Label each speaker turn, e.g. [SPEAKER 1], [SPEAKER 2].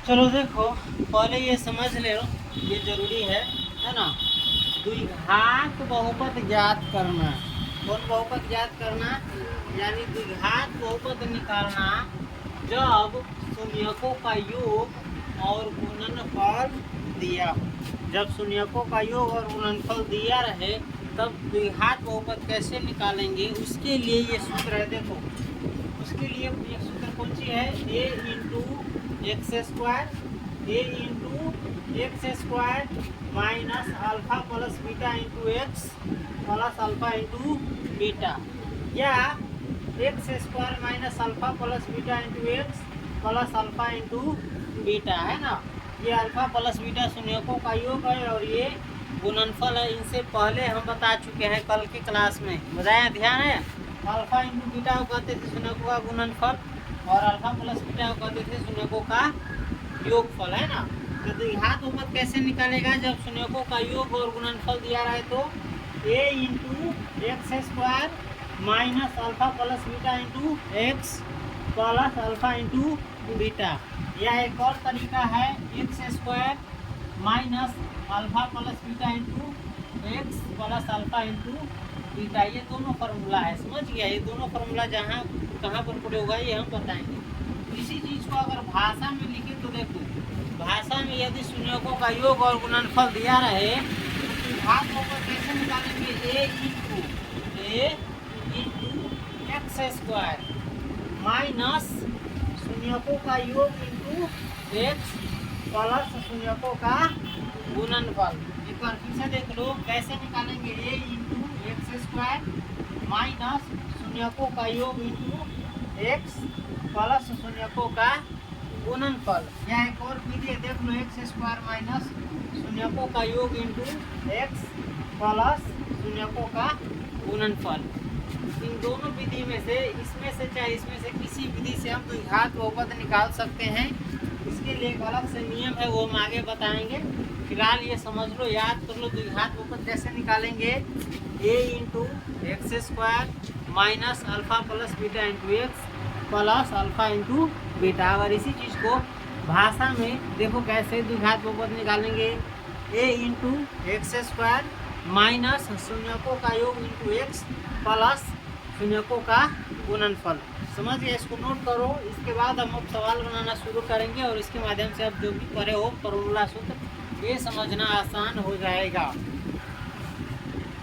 [SPEAKER 1] चलो देखो, पहले ये समझ ले लो, ये जरूरी है ना। द्विघात बहुपद ज्ञात करना। कौन बहुपद ज्ञात करना? यानी द्विघात बहुपद निकालना जब शून्यकों का योग और गुणनफल दिया हो। जब शून्यकों का योग और गुणनफल दिया रहे तब द्विघात बहुपद कैसे निकालेंगे, उसके लिए ये सूत्र है। देखो, उसके लिए एक सूत्र कौन सी है? a into x square, a into x square minus alpha plus beta into x plus alpha into beta, या x square minus alpha plus beta into x plus alpha into beta, है ना। ये अल्फा प्लस बीटा शून्यकों का योग है और ये गुणनफल है। इनसे पहले हम बता चुके हैं, कल की क्लास में बताया, ध्यान है। अल्फा इंटू बीटा को कहते थे शून्यकों का गुणनफल और अल्फा प्लस बीटा को कहते थे शून्यकों का योगफल, है ना। तो द्विघात बहुपद कैसे निकालेगा? जब शून्यकों का योग और गुणनफल दिया रहे तो a into x square minus alpha plus beta into x plus alpha into beta, या एक और तरीका है x square minus alpha plus beta into x plus alpha into beta. ये दोनों फार्मूला है, समझ गया। ये दोनों फार्मूला जहाँ कहाँ पर प्रयोग होगा ये हम बताएंगे। इसी चीज़ को अगर भाषा में लिखे तो देखो, भाषा में यदि शून्यकों का योग और गुणनफल दिया रहे तो घात होकर कैसे निकालेंगे? ए इंटू एक्स स्क्वायर माइनस शून्यकों का योग इंटू एक्स प्लस शून्यकों का गुणनफल। एक बार फिर से देख लो कैसे निकालेंगे? ए इंटू एक्स स्क्वायर माइनस शून्यकों का योग इंटू एक्स प्लस शून्यकों का गुणनफल, या एक और विधि देख लो, एक्स स्क्वायर माइनस शून्यकों का योग इंटू एक्स प्लस शून्यकों का गुणनफल। इन दोनों विधि में से, इसमें से चाहे इसमें से किसी विधि से हम द्विघात बहुपद निकाल सकते हैं। इसके लिए एक अलग से नियम है, वो हम आगे बताएंगे। फिलहाल ये समझ लो, याद कर लो, द्विघात बहुपद कैसे निकालेंगे? a into x square minus alpha plus beta into x plus alpha into beta. और इसी चीज़ को भाषा में देखो कैसे द्विघात बहुपद निकालेंगे? a into x square minus शून्यकों का योग इंटू एक्स प्लस शून्यकों का गुणनफल। समझ गए? इसको नोट करो। इसके बाद हम अब सवाल बनाना शुरू करेंगे और इसके माध्यम से अब जो भी पढ़े हो फॉर्मूला सूत्र, ये समझना आसान हो जाएगा।